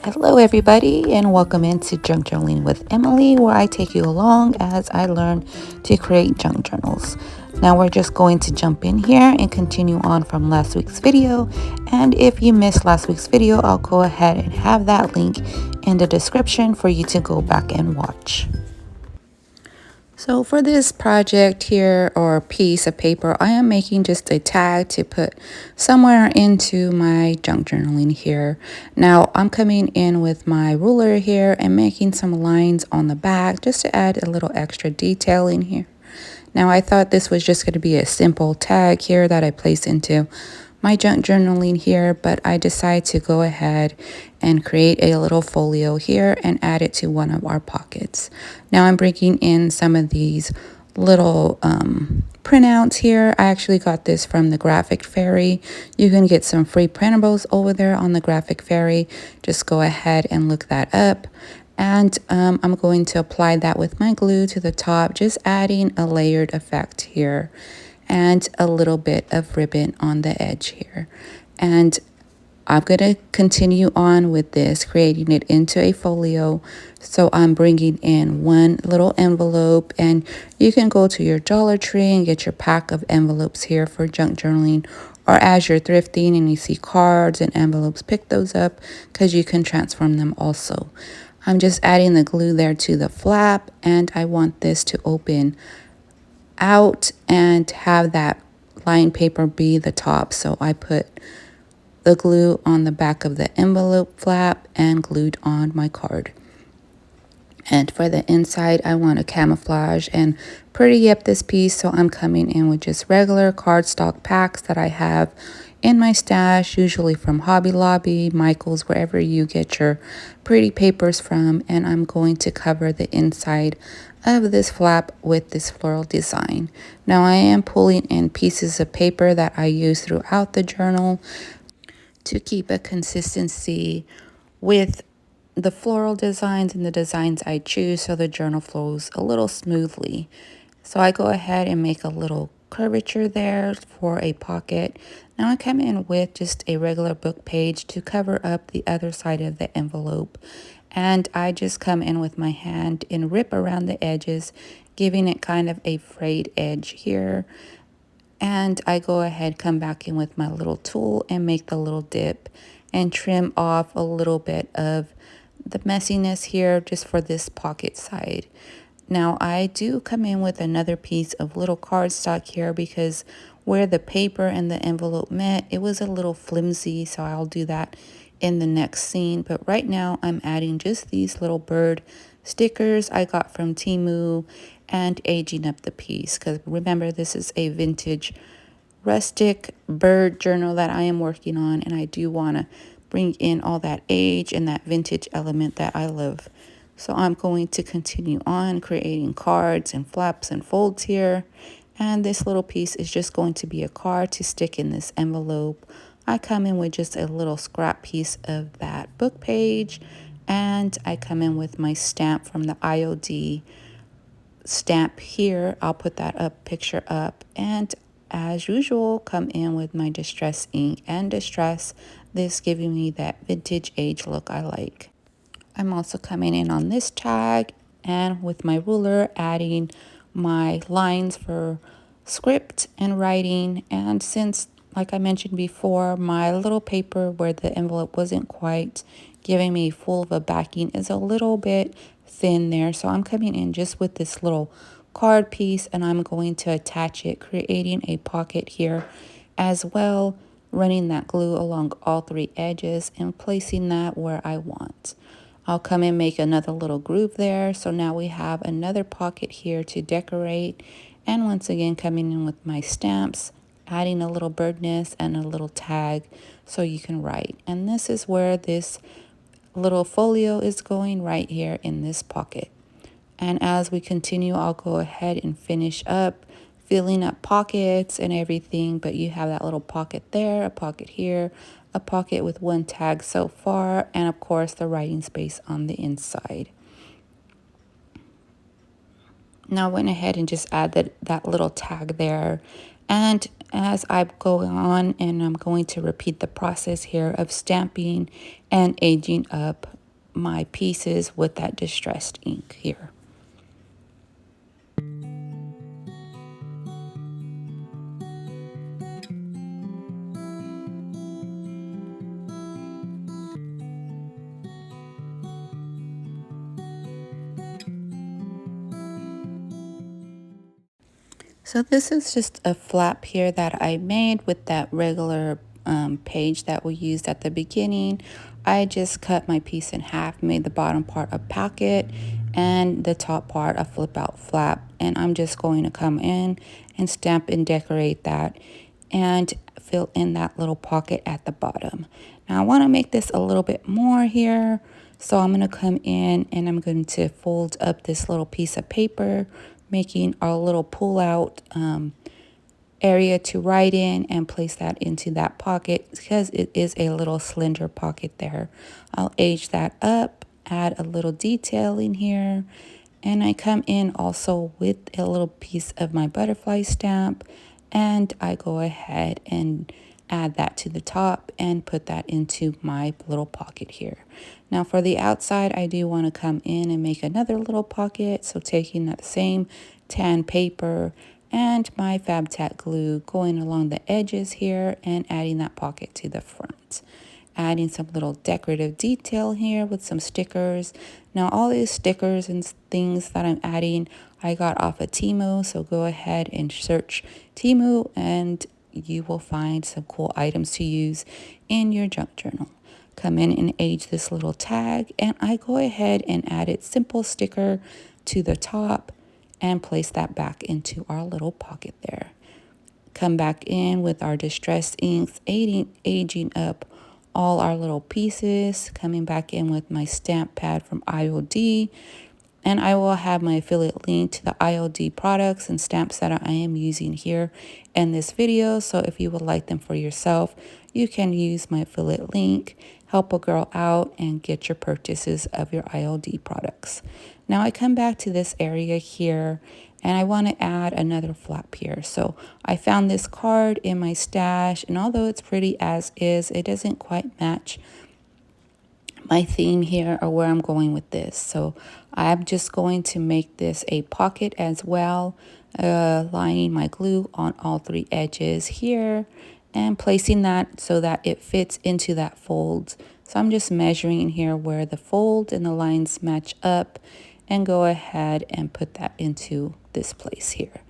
Hello, everybody, and welcome into Junk Journaling with Emily, where I take you along as I learn to create junk journals. Now, we're just going to jump in here and continue on from last week's video. And if you missed last week's video, I'll go ahead and have that link in the description for you to go back and watch. So for this project here, or piece of paper, I am making just a tag to put somewhere into my junk journaling here. Now I'm coming in with my ruler here and making some lines on the back just to add a little extra detail in here. Now I thought this was just going to be a simple tag here that I place into my junk journaling here, but I decided to go ahead and create a little folio here and add it to one of our pockets. Now I'm bringing in some of these little printouts here. I actually got this from the Graphic Fairy. You can get some free printables over there on the Graphic Fairy. Just go ahead and look that up. And I'm going to apply that with my glue to the top, just adding a layered effect here and a little bit of ribbon on the edge here. And I'm going to continue on with this, creating it into a folio. So I'm bringing in one little envelope, and you can go to your Dollar Tree and get your pack of envelopes here for junk journaling, or as you're thrifting and you see cards and envelopes, pick those up because you can transform them also. I'm just adding the glue there to the flap, and I want this to open out and have that lined paper be the top. So I put the glue on the back of the envelope flap and glued on my card. And for the inside, I want to camouflage and pretty up this piece, so I'm coming in with just regular cardstock packs that I have in my stash, usually from Hobby Lobby, Michael's, wherever you get your pretty papers from. And I'm going to cover the inside of this flap with this floral design. Now I am pulling in pieces of paper that I use throughout the journal to keep a consistency with the floral designs and the designs I choose, so the journal flows a little smoothly. So I go ahead and make a little curvature there for a pocket. Now I come in with just a regular book page to cover up the other side of the envelope. And I just come in with my hand and rip around the edges, giving it kind of a frayed edge here. And I go ahead, come back in with my little tool and make the little dip and trim off a little bit of the messiness here just for this pocket side. Now I do come in with another piece of little cardstock here because where the paper and the envelope met, it was a little flimsy, so I'll do that in the next scene. But right now I'm adding just these little bird stickers I got from Temu and aging up the piece, because remember, this is a vintage rustic bird journal that I am working on, and I do want to bring in all that age and that vintage element that I love. So I'm going to continue on creating cards and flaps and folds here. And this little piece is just going to be a card to stick in this envelope. I come in with just a little scrap piece of that book page, and I come in with my stamp from the IOD stamp here. I'll put that up picture up, and as usual come in with my distress ink and distress, this giving me that vintage age look I like. I'm also coming in on this tag and with my ruler adding my lines for script and writing. And since, like I mentioned before, my little paper where the envelope wasn't quite giving me full of a backing is a little bit thin there, so I'm coming in just with this little card piece and I'm going to attach it, creating a pocket here as well, running that glue along all three edges and placing that where I want. I'll come and make another little groove there. So now we have another pocket here to decorate. And once again, coming in with my stamps, adding a little bird nest and a little tag so you can write. And this is where this little folio is going, right here in this pocket. And as we continue, I'll go ahead and finish up filling up pockets and everything, but you have that little pocket there, a pocket here, a pocket with one tag so far, and of course the writing space on the inside. Now I went ahead and just added that little tag there. And as I go on, and I'm going to repeat the process here of stamping and aging up my pieces with that distressed ink here. So this is just a flap here that I made with that regular page that we used at the beginning. I just cut my piece in half, made the bottom part a pocket and the top part a flip out flap. And I'm just going to come in and stamp and decorate that and fill in that little pocket at the bottom. Now I want to make this a little bit more here. So I'm going to come in and I'm going to fold up this little piece of paper, making our little pull out area to write in and place that into that pocket because it is a little slender pocket there. I'll age that up, add a little detail in here, and I come in also with a little piece of my butterfly stamp, and I go ahead and add that to the top and put that into my little pocket here. Now for the outside, I do want to come in and make another little pocket. So taking that same tan paper and my Fab Tac glue, going along the edges here and adding that pocket to the front. Adding some little decorative detail here with some stickers. Now all these stickers and things that I'm adding, I got off of Temu. So go ahead and search Temu and you will find some cool items to use in your junk journal. Come in and age this little tag, and I go ahead and add a simple sticker to the top and place that back into our little pocket there. Come back in with our distressed inks, aging up all our little pieces, coming back in with my stamp pad from IOD. And I will have my affiliate link to the IOD products and stamps that I am using here in this video. So if you would like them for yourself, you can use my affiliate link, help a girl out, and get your purchases of your IOD products. Now I come back to this area here and I want to add another flap here. So I found this card in my stash, and although it's pretty as is, it doesn't quite match my theme here or where I'm going with this. So I'm just going to make this a pocket as well, lining my glue on all three edges here and placing that so that it fits into that fold. So I'm just measuring here where the fold and the lines match up and go ahead and put that into this place here.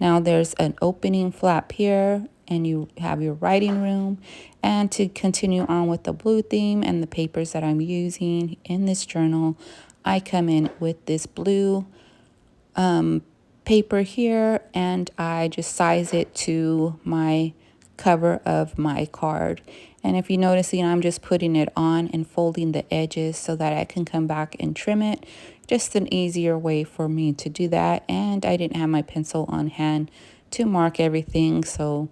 Now there's an opening flap here and you have your writing room. And to continue on with the blue theme and the papers that I'm using in this journal, I come in with this blue paper here and I just size it to my cover of my card. And if you notice, I'm just putting it on and folding the edges so that I can come back and trim it. Just an easier way for me to do that. And I didn't have my pencil on hand to mark everything, so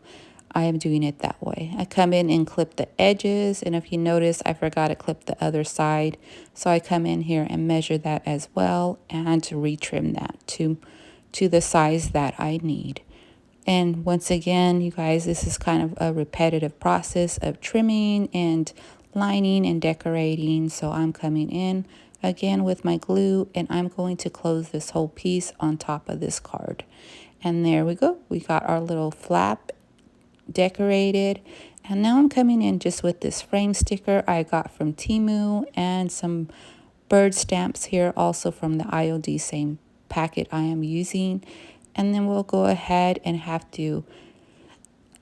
I am doing it that way. I come in and clip the edges, and if you notice, I forgot to clip the other side. So I come in here and measure that as well and to retrim that to the size that I need. And once again, you guys, this is kind of a repetitive process of trimming and lining and decorating. So I'm coming in again with my glue and I'm going to close this whole piece on top of this card. And there we go. We got our little flap decorated. And now I'm coming in just with this frame sticker I got from Temu and some bird stamps here also from the IOD same packet I am using. And then we'll go ahead and have to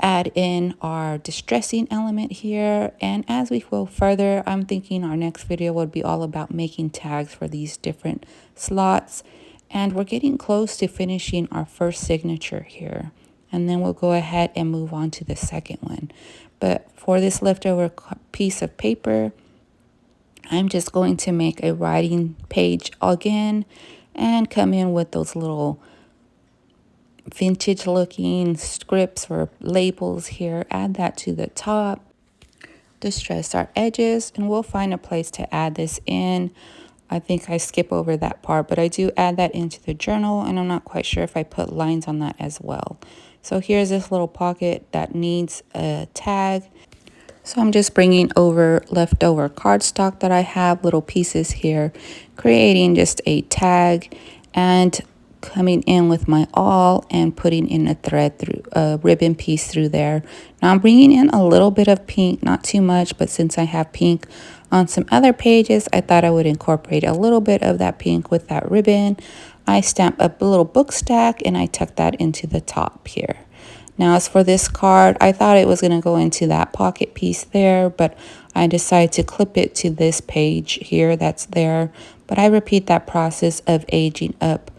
add in our distressing element here. And as we go further, I'm thinking our next video would be all about making tags for these different slots. And we're getting close to finishing our first signature here. And then we'll go ahead and move on to the second one. But for this leftover piece of paper, I'm just going to make a writing page again and come in with those little vintage looking scripts or labels here. Add that to the top. Distress our edges, and we'll find a place to add this in. I think I skip over that part, but I do add that into the journal, and I'm not quite sure if I put lines on that as well. So here's this little pocket that needs a tag. So I'm just bringing over leftover cardstock that I have, little pieces here, creating just a tag and coming in with my awl and putting in a thread through a ribbon piece through there. Now I'm bringing in a little bit of pink, not too much, but since I have pink on some other pages, I thought I would incorporate a little bit of that pink with that ribbon. I stamped up a little book stack and I tucked that into the top here. Now, as for this card, I thought it was going to go into that pocket piece there, but I decided to clip it to this page here that's there. But I repeat that process of aging up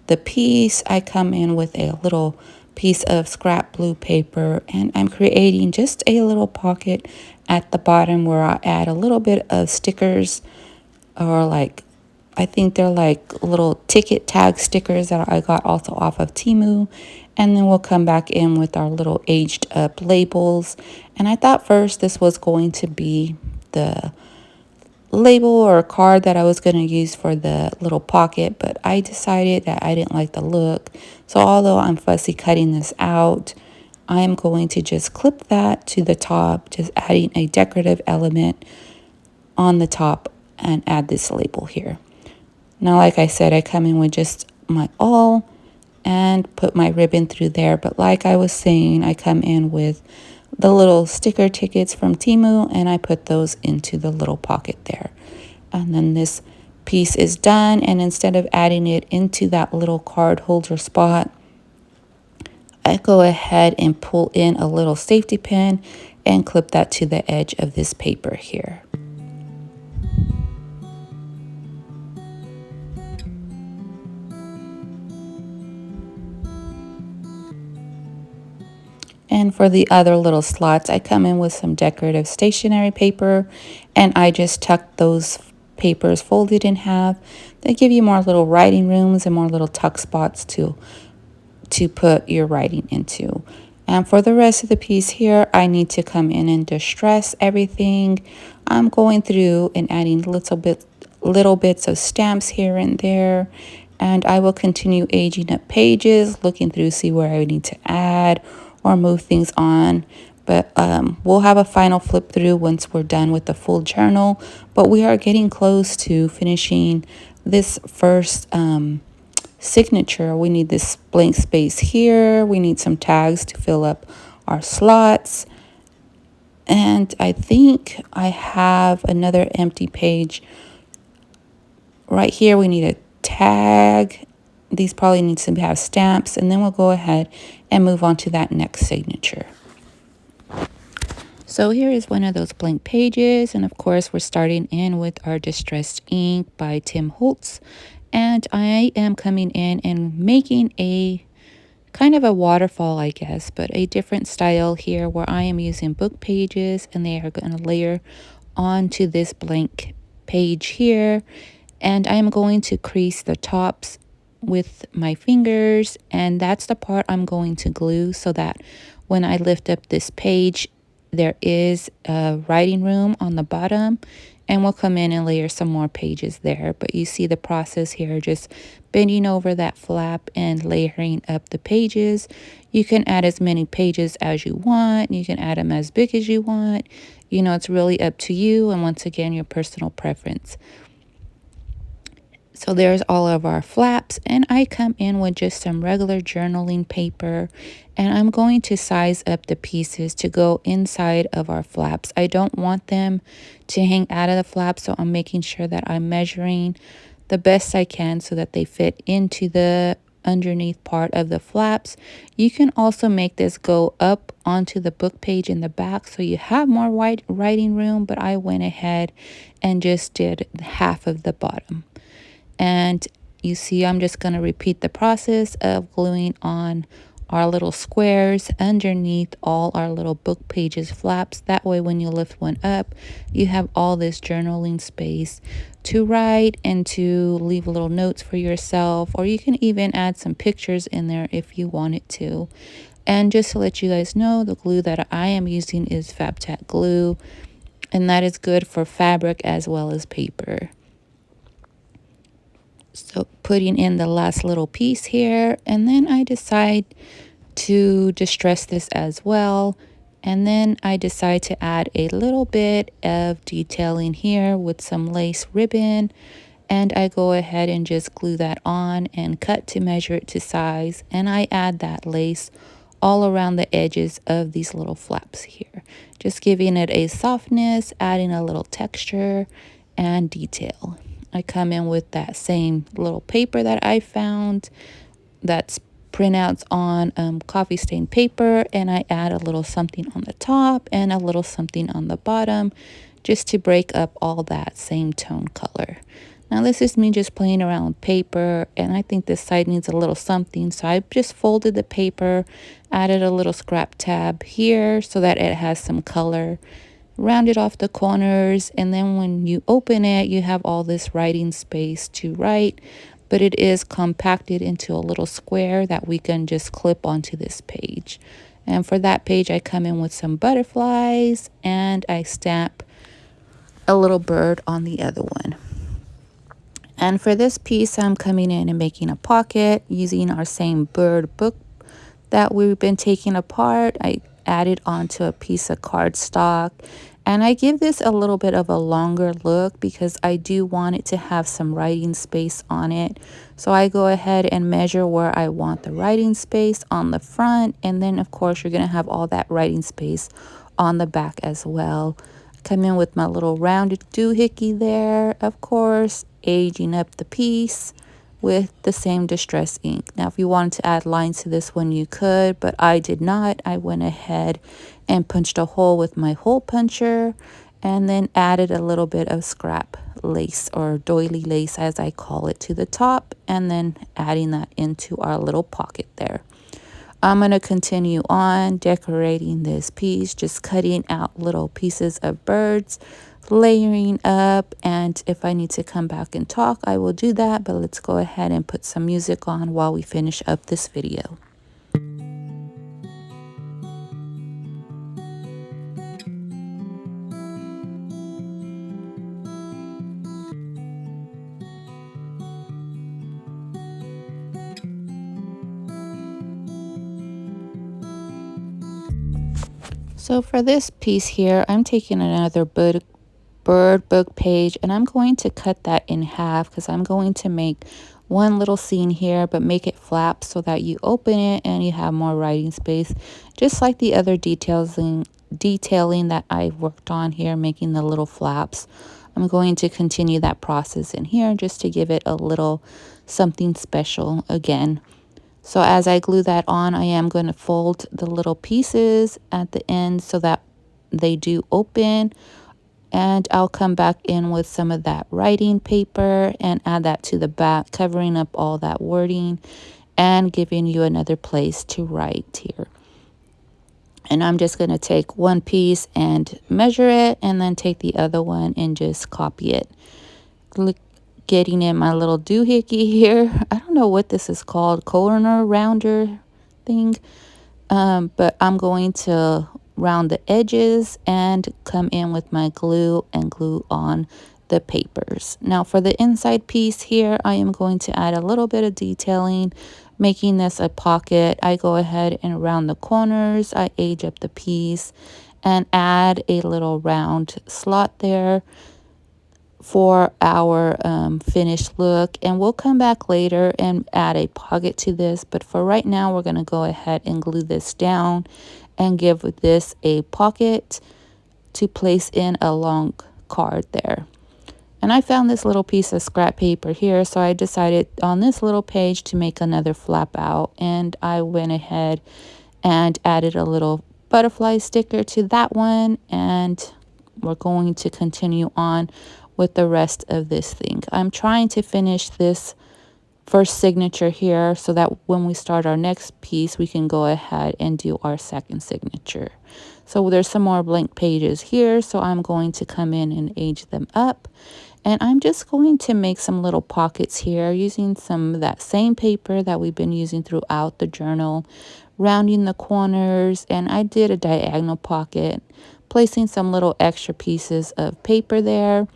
the piece. I come in with a little piece of scrap blue paper, and I'm creating just a little pocket at the bottom where I add a little bit of stickers, or like, I think they're like little ticket tag stickers that I got also off of Temu. And then we'll come back in with our little aged up labels. And I thought first this was going to be the label or card that I was going to use for the little pocket, but I decided that I didn't like the look. So although I'm fussy cutting this out, I'm going to just clip that to the top, just adding a decorative element on the top and add this label here. Now, like I said, I come in with just my awl and put my ribbon through there. But like I was saying, I come in with the little sticker tickets from Temu and I put those into the little pocket there. And then this piece is done. And instead of adding it into that little card holder spot, I go ahead and pull in a little safety pin and clip that to the edge of this paper here. And for the other little slots, I come in with some decorative stationery paper and I just tuck those papers folded in half. They give you more little writing rooms and more little tuck spots to put your writing into. And for the rest of the piece here, I need to come in and distress everything. I'm going through and adding little bits of stamps here and there. And I will continue aging up pages, looking through, see where I need to add or move things on. But we'll have a final flip through once we're done with the full journal. But we are getting close to finishing this first signature. We need this blank space here. We need some tags to fill up our slots. And I think I have another empty page right here. We need a tag. These probably need to have stamps, and then we'll go ahead and move on to that next signature. So here is one of those blank pages, and of course we're starting in with our Distressed Ink by Tim Holtz. And I am coming in and making a kind of a waterfall, I guess, but a different style here where I am using book pages and they are going to layer onto this blank page here. And I am going to crease the tops with my fingers, and that's the part I'm going to glue so that when I lift up this page, there is a writing room on the bottom, and we'll come in and layer some more pages there. But you see the process here, just bending over that flap and layering up the pages. You can add as many pages as you want. You can add them as big as you want. You know, it's really up to you, and once again, your personal preference. So there's all of our flaps, and I come in with just some regular journaling paper, and I'm going to size up the pieces to go inside of our flaps. I don't want them to hang out of the flaps, so I'm making sure that I'm measuring the best I can so that they fit into the underneath part of the flaps. You can also make this go up onto the book page in the back so you have more writing room, but I went ahead and just did half of the bottom. And you see, I'm just going to repeat the process of gluing on our little squares underneath all our little book pages flaps. That way, when you lift one up, you have all this journaling space to write and to leave little notes for yourself, or you can even add some pictures in there if you wanted to. And just to let you guys know, the glue that I am using is FabTak glue, and that is good for fabric as well as paper. So putting in the last little piece here, and then I decide to distress this as well. And then I decide to add a little bit of detailing here with some lace ribbon. And I go ahead and just glue that on and cut to measure it to size. And I add that lace all around the edges of these little flaps here. Just giving it a softness, adding a little texture and detail. I come in with that same little paper that I found that's printouts on coffee stained paper, and I add a little something on the top and a little something on the bottom just to break up all that same tone color. Now this is me just playing around with paper, and I think this side needs a little something, so I just folded the paper, added a little scrap tab here so that it has some color, rounded off the corners, and then when you open it you have all this writing space to write, but it is compacted into a little square that we can just clip onto this page. And for that page I come in with some butterflies and I stamp a little bird on the other one. And for this piece I'm coming in and making a pocket using our same bird book that we've been taking apart. I added onto a piece of cardstock, and I give this a little bit of a longer look because I do want it to have some writing space on it. So I go ahead and measure where I want the writing space on the front, and then of course you're going to have all that writing space on the back as well. Come in with my little rounded doohickey there, of course, aging up the piece with the same distress ink. Now if you wanted to add lines to this one you could, but I did not. I went ahead and punched a hole with my hole puncher and then added a little bit of scrap lace, or doily lace as I call it, to the top, and then adding that into our little pocket there. I'm going to continue on decorating this piece, just cutting out little pieces of birds, layering up, and if I need to come back and talk, I will do that, but let's go ahead and put some music on while we finish up this video. So for this piece here, I'm taking another bird book page and I'm going to cut that in half because I'm going to make one little scene here, but make it flap so that you open it and you have more writing space, just like the other detailing that I worked on here, making the little flaps. I'm going to continue that process in here just to give it a little something special again. So as I glue that on, I am going to fold the little pieces at the end so that they do open. And I'll come back in with some of that writing paper and add that to the back, covering up all that wording and giving you another place to write here. And I'm just going to take one piece and measure it, and then take the other one and just copy it. Getting in my little doohickey here. I don't know what this is called, corner rounder thing, but I'm going to round the edges and come in with my glue and glue on the papers. Now for the inside piece here, I am going to add a little bit of detailing, making this a pocket. I go ahead and round the corners, I age up the piece and add a little round slot there for our finished look, and we'll come back later and add a pocket to this, but for right now we're going to go ahead and glue this down and give this a pocket to place in a long card there. And I found this little piece of scrap paper here, so I decided on this little page to make another flap out, and I went ahead and added a little butterfly sticker to that one, and we're going to continue on with the rest of this thing. I'm trying to finish this first signature here so that when we start our next piece we can go ahead and do our second signature. So there's some more blank pages here, so I'm going to come in and age them up, and I'm just going to make some little pockets here using some of that same paper that we've been using throughout the journal, rounding the corners, and I did a diagonal pocket, placing some little extra pieces of paper there.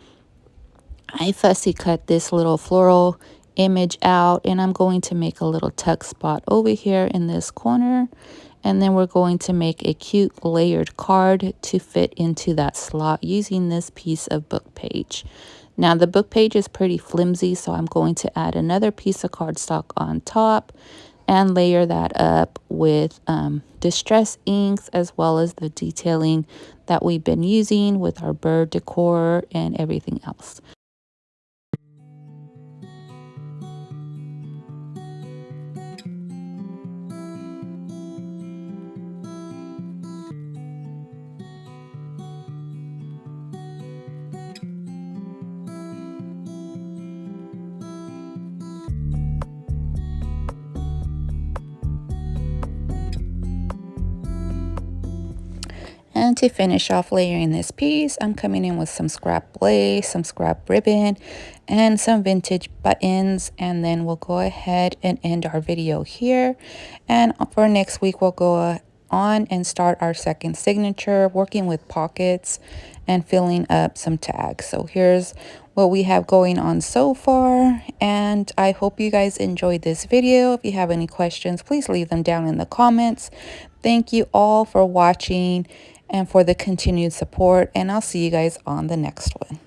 I fussy cut this little floral image out, and I'm going to make a little tuck spot over here in this corner, And then we're going to make a cute layered card to fit into that slot using this piece of book page. Now the book page is pretty flimsy, so I'm going to add another piece of cardstock on top and layer that up with distress inks, as well as the detailing that we've been using with our bird decor and everything else. And to finish off layering this piece, I'm coming in with some scrap lace, some scrap ribbon, and some vintage buttons. And then we'll go ahead and end our video here. And for next week, we'll go on and start our second signature, working with pockets and filling up some tags. So here's what we have going on so far, and I hope you guys enjoyed this video. If you have any questions, please leave them down in the comments. Thank you all for watching and for the continued support, and I'll see you guys on the next one.